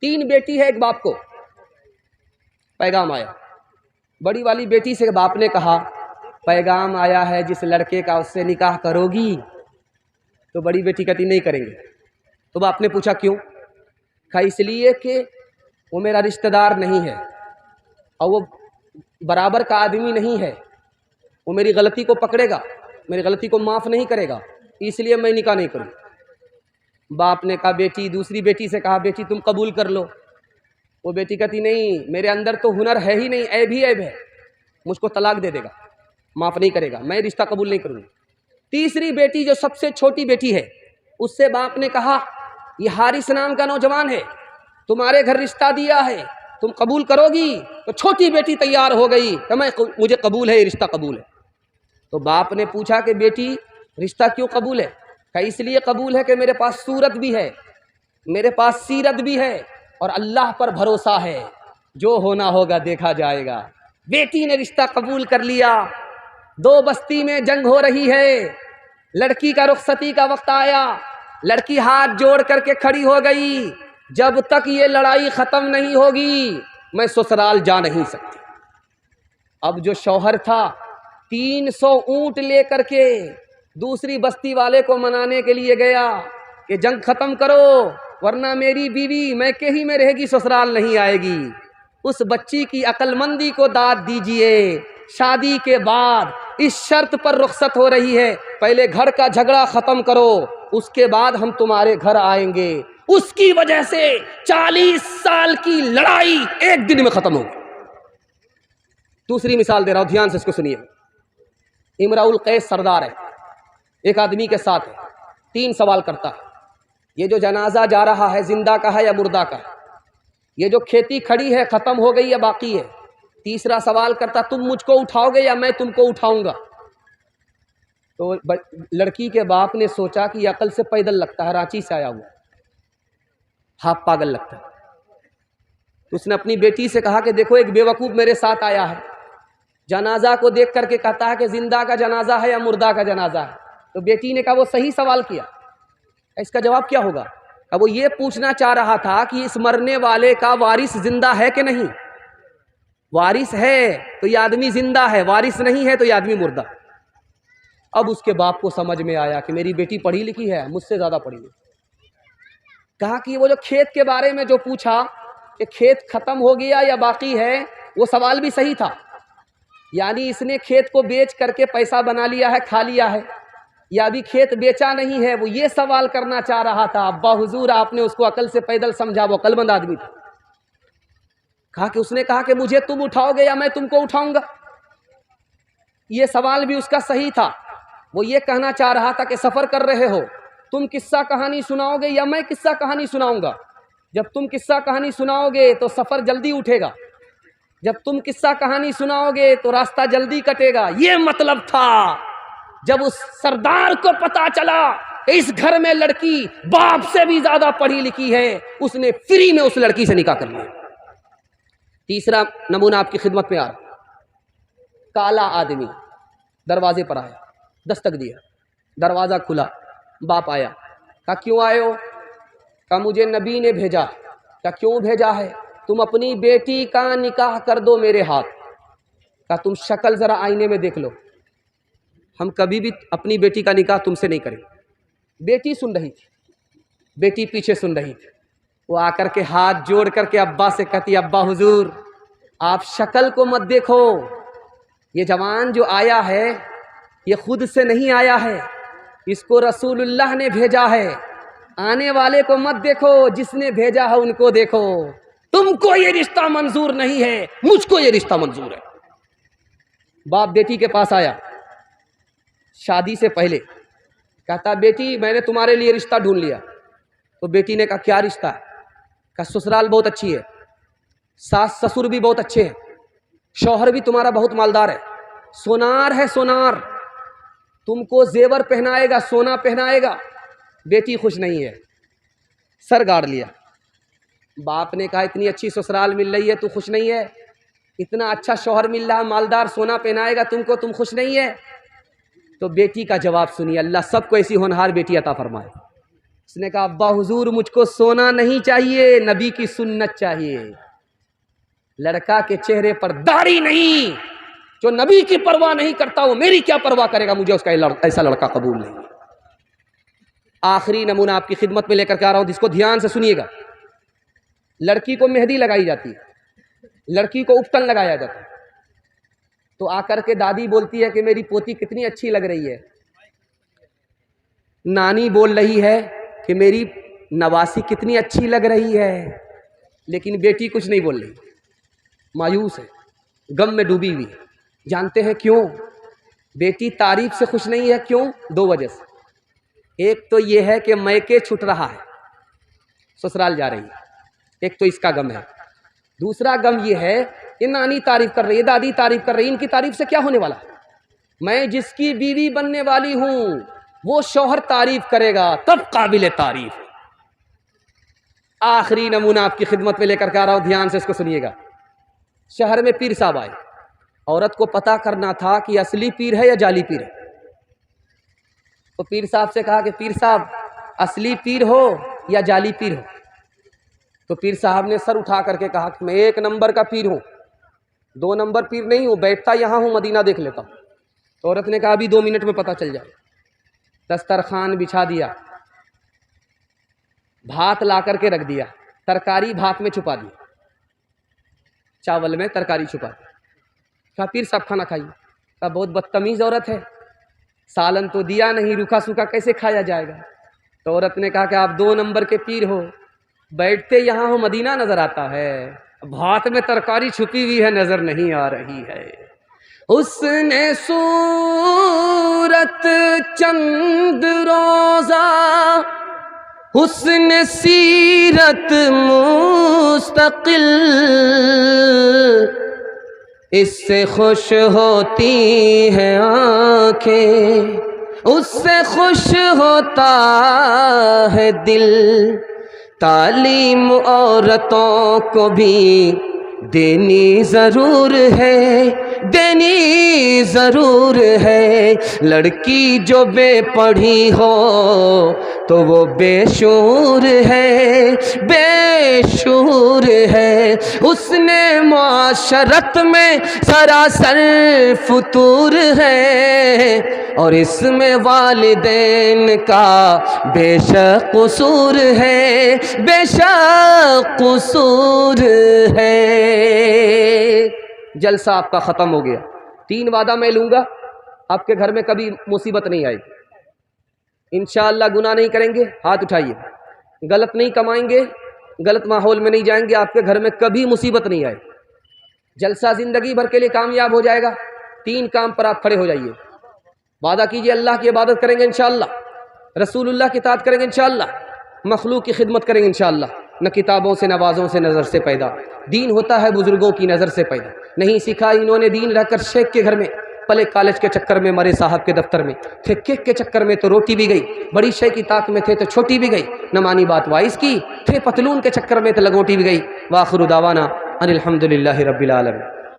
3 بیٹی ہے ایک باپ کو، پیغام آیا، بڑی والی بیٹی سے باپ نے کہا پیغام آیا ہے جس لڑکے کا اس سے نکاح کرو گی؟ تو بڑی بیٹی کہتی نہیں کریں گے۔ تو باپ نے پوچھا کیوں؟ کہا اس لیے کہ وہ میرا رشتہ دار نہیں ہے اور وہ برابر کا آدمی نہیں ہے، وہ میری غلطی کو پکڑے گا، میری غلطی کو معاف نہیں کرے گا، اس لیے میں نکاح نہیں کروں۔ باپ نے کہا بیٹی، دوسری بیٹی سے کہا بیٹی تم قبول کر لو۔ وہ بیٹی کہتی نہیں، میرے اندر تو ہنر ہے ہی نہیں، عیب ہی عیب ہے، مجھ کو طلاق دے دے گا، معاف نہیں کرے گا، میں رشتہ قبول نہیں کروں گی۔ تیسری بیٹی جو سب سے چھوٹی بیٹی ہے، اس سے باپ نے کہا یہ حارث نام کا نوجوان ہے، تمہارے گھر رشتہ دیا ہے، تم قبول کرو گی؟ تو چھوٹی بیٹی تیار ہو گئی کہ مجھے قبول ہے، یہ رشتہ قبول ہے۔ تو باپ نے پوچھا کہ بیٹی رشتہ کیوں قبول ہے؟ کہ اس لیے قبول ہے کہ میرے پاس صورت بھی ہے، میرے پاس سیرت بھی ہے، اور اللہ پر بھروسہ ہے، جو ہونا ہوگا دیکھا جائے گا۔ بیٹی نے رشتہ قبول کر لیا۔ 2 بستی میں جنگ ہو رہی ہے، لڑکی کا رخصتی کا وقت آیا، لڑکی ہاتھ جوڑ کر کے کھڑی ہو گئی، جب تک یہ لڑائی ختم نہیں ہوگی میں سسرال جا نہیں سکتی۔ اب جو شوہر تھا 300 اونٹ لے کر کے دوسری بستی والے کو منانے کے لیے گیا کہ جنگ ختم کرو ورنہ میری بیوی میکے ہی میں رہے گی، سسرال نہیں آئے گی۔ اس بچی کی عقل مندی کو داد دیجئے، شادی کے بعد اس شرط پر رخصت ہو رہی ہے پہلے گھر کا جھگڑا ختم کرو، اس کے بعد ہم تمہارے گھر آئیں گے۔ اس کی وجہ سے 40 سال کی لڑائی ایک دن میں ختم ہو گئی۔ دوسری مثال دے رہا ہوں، دھیان سے اس کو سنیے۔ امراء القیس سردار ہے، ایک آدمی کے ساتھ ہے، 3 سوال کرتا ہے، یہ جو جنازہ جا رہا ہے زندہ کا ہے یا مردہ کا ہے؟ یہ جو کھیتی کھڑی ہے ختم ہو گئی یا باقی ہے؟ تیسرا سوال کرتا تم مجھ کو اٹھاؤ گے یا میں تم کو اٹھاؤں گا؟ تو لڑکی کے باپ نے سوچا کہ یہ عقل سے پیدل لگتا ہے، رانچی سے آیا ہوا، ہاں پاگل لگتا ہے۔ تو اس نے اپنی بیٹی سے کہا کہ دیکھو ایک بیوقوف میرے ساتھ آیا ہے، جنازہ کو دیکھ کر کے کہتا ہے کہ زندہ کا جنازہ ہے یا مردہ کا جنازہ ہے۔ تو بیٹی نے کہا وہ صحیح سوال کیا، اس کا جواب کیا ہوگا؟ اب وہ یہ پوچھنا چاہ رہا تھا کہ اس مرنے والے کا وارث زندہ ہے کہ نہیں؟ وارث ہے تو یہ آدمی زندہ ہے، وارث نہیں ہے تو یہ آدمی مردہ۔ اب اس کے باپ کو سمجھ میں آیا کہ میری بیٹی پڑھی لکھی ہے، مجھ سے زیادہ پڑھی لکھی۔ کہا کہ وہ جو کھیت کے بارے میں جو پوچھا کہ کھیت ختم ہو گیا یا باقی ہے، وہ سوال بھی صحیح تھا، یعنی اس نے کھیت کو بیچ کر کے پیسہ بنا لیا ہے، کھا لیا ہے، یا ابھی کھیت بیچا نہیں ہے، وہ یہ سوال کرنا چاہ رہا تھا۔ ابا حضور آپ نے اس کو عقل سے پیدل سمجھا، وہ عقل مند آدمی تھا۔ کہا کہ اس نے کہا کہ مجھے تم اٹھاؤ گے یا میں تم کو اٹھاؤں گا؟ یہ سوال بھی اس کا صحیح تھا، وہ یہ کہنا چاہ رہا تھا کہ سفر کر رہے ہو، تم قصہ کہانی سناؤ گے یا میں قصہ کہانی سناؤں گا؟ جب تم قصہ کہانی سناؤ گے تو سفر جلدی اٹھے گا، جب تم قصہ کہانی سناؤ گے تو راستہ جلدی کٹے گا۔ یہ مطلب تھا۔ جب اس سردار کو پتا چلا کہ اس گھر میں لڑکی باپ سے بھی زیادہ پڑھی لکھی ہے، اس نے فری میں اس لڑکی سے نکاح کر لیا۔ تیسرا نمونہ آپ کی خدمت میں آ رہا، کالا آدمی دروازے پر آیا، دستک دیا، دروازہ کھلا، باپ آیا، کہا کیوں آئے ہو؟ کہا مجھے نبی نے بھیجا۔ کہا کیوں بھیجا ہے؟ تم اپنی بیٹی کا نکاح کر دو میرے ہاتھ۔ کہا تم شکل ذرا آئینے میں دیکھ لو، ہم کبھی بھی اپنی بیٹی کا نکاح تم سے نہیں کریں۔ بیٹی سن رہی تھی، بیٹی پیچھے سن رہی تھی، وہ آ کر کے ہاتھ جوڑ کر کے ابا سے کہتی ابا حضور آپ شکل کو مت دیکھو، یہ جوان جو آیا ہے یہ خود سے نہیں آیا ہے، اس کو رسول اللہ نے بھیجا ہے، آنے والے کو مت دیکھو، جس نے بھیجا ہے ان کو دیکھو، تم کو یہ رشتہ منظور نہیں ہے، مجھ کو یہ رشتہ منظور ہے۔ باپ بیٹی کے پاس آیا شادی سے پہلے، کہتا بیٹی میں نے تمہارے لیے رشتہ ڈھونڈ لیا۔ تو بیٹی نے کہا کیا رشتہ ہے؟ کہا سسرال بہت اچھی ہے، ساس سسر بھی بہت اچھے ہیں، شوہر بھی تمہارا بہت مالدار ہے، سونار ہے سونار، تم کو زیور پہنائے گا، سونا پہنائے گا۔ بیٹی خوش نہیں ہے، سر گاڑ لیا۔ باپ نے کہا اتنی اچھی سسرال مل رہی ہے تو خوش نہیں ہے؟ اتنا اچھا شوہر مل رہا، مالدار، سونا پہنائے گا تم کو، تم خوش نہیں ہے؟ تو بیٹی کا جواب سنیے، اللہ سب کو ایسی ہونہار بیٹی عطا فرمائے۔ اس نے کہا ابا حضور مجھ کو سونا نہیں چاہیے، نبی کی سنت چاہیے۔ لڑکا کے چہرے پر داڑھی نہیں، جو نبی کی پرواہ نہیں کرتا وہ میری کیا پرواہ کرے گا، مجھے اس کا ایسا لڑکا قبول نہیں۔ آخری نمونہ آپ کی خدمت میں لے کر کے آ رہا ہوں، جس کو دھیان سے سنیے گا۔ لڑکی کو مہندی لگائی جاتی ہے، لڑکی کو اپٹن لگایا جاتا ہے، تو آ کر کے دادی بولتی ہے کہ میری پوتی کتنی اچھی لگ رہی ہے، نانی بول رہی ہے کہ میری نواسی کتنی اچھی لگ رہی ہے، لیکن بیٹی کچھ نہیں بول رہی، مایوس ہے، غم میں ڈوبی ہوئی ہے۔ جانتے ہیں کیوں؟ بیٹی تعریف سے خوش نہیں ہے۔ کیوں؟ دو وجہ سے۔ ایک تو یہ ہے کہ میکے چھٹ رہا ہے، سسرال جا رہی ہے، ایک تو اس کا غم ہے۔ دوسرا غم یہ ہے کہ نانی تعریف کر رہی ہے، دادی تعریف کر رہی ہے، ان کی تعریف سے کیا ہونے والا ہے؟ میں جس کی بیوی بننے والی ہوں وہ شوہر تعریف کرے گا تب قابل تعریف ہے۔ آخری نمونہ آپ کی خدمت میں لے کر کے آ رہا ہوں، دھیان سے اس کو سنیے گا۔ شہر میں پیر صاحب آئے، عورت کو پتہ کرنا تھا کہ اصلی پیر ہے یا جعلی پیر ہے۔ تو پیر صاحب سے کہا کہ پیر صاحب اصلی پیر ہو یا جعلی پیر ہو؟ تو پیر صاحب نے سر اٹھا کر کے کہا کہ میں 1 نمبر کا پیر ہوں، 2 نمبر پیر نہیں ہوں، بیٹھتا یہاں ہوں، مدینہ دیکھ لیتا ہوں۔ تو عورت نے کہا ابھی 2 منٹ میں پتہ چل جائے۔ دسترخوان بچھا دیا، بھات لا کر کے رکھ دیا، ترکاری بھات میں چھپا دی، چاول میں ترکاری چھپا دی۔ کہا پیر صاحب کھانا کھائیے۔ کہا بہت بدتمیز عورت ہے، سالن تو دیا نہیں، روکھا سوکھا کیسے کھایا جائے گا؟ تو عورت نے کہا کہ آپ 2 نمبر کے پیر ہو، بیٹھتے یہاں ہو، مدینہ نظر آتا ہے، بھات میں ترکاری چھپی ہوئی ہے، نظر نہیں آ رہی ہے۔ حسن صورت چند روزہ، حسن سیرت مستقل، اس سے خوش ہوتی ہیں آنکھیں، اس سے خوش ہوتا ہے دل۔ تعلیم عورتوں کو بھی دینی ضرور ہے، دینی ضرور ہے۔ لڑکی جو بے پڑھی ہو تو وہ بے شعور ہے، بے شعور ہے۔ اس نے معاشرت میں سراسر فتور ہے، اور اس میں والدین کا بے شک قصور ہے، بے شک قصور ہے۔ جلسہ آپ کا ختم ہو گیا۔ 3 وعدہ میں لوں گا، آپ کے گھر میں کبھی مصیبت نہیں آئے گی انشاءاللہ۔ گناہ نہیں کریں گے، ہاتھ اٹھائیے۔ غلط نہیں کمائیں گے، غلط ماحول میں نہیں جائیں گے، آپ کے گھر میں کبھی مصیبت نہیں آئے۔ جلسہ زندگی بھر کے لیے کامیاب ہو جائے گا۔ 3 کام پر آپ کھڑے ہو جائیے۔ وعدہ کیجئے اللہ کی عبادت کریں گے انشاءاللہ، رسول اللہ کی اطاعت کریں گے انشاءاللہ، مخلوق کی خدمت کریں گے انشاءاللہ۔ نہ کتابوں سے نوازوں سے نظر سے پیدا، دین ہوتا ہے بزرگوں کی نظر سے پیدا۔ نہیں سیکھا انہوں نے دین رہ کر شیخ کے گھر میں، پلے کالج کے چکر میں، مرے صاحب کے دفتر میں تھے، کیک کے چکر میں تو روٹی بھی گئی، بڑی شے کی طاق میں تھے تو چھوٹی بھی گئی، نہ مانی بات وائس کی، تھے پتلون کے چکر میں تو لگوٹی بھی گئی۔ وآخر دعوانا ان الحمدللہ رب العالمین۔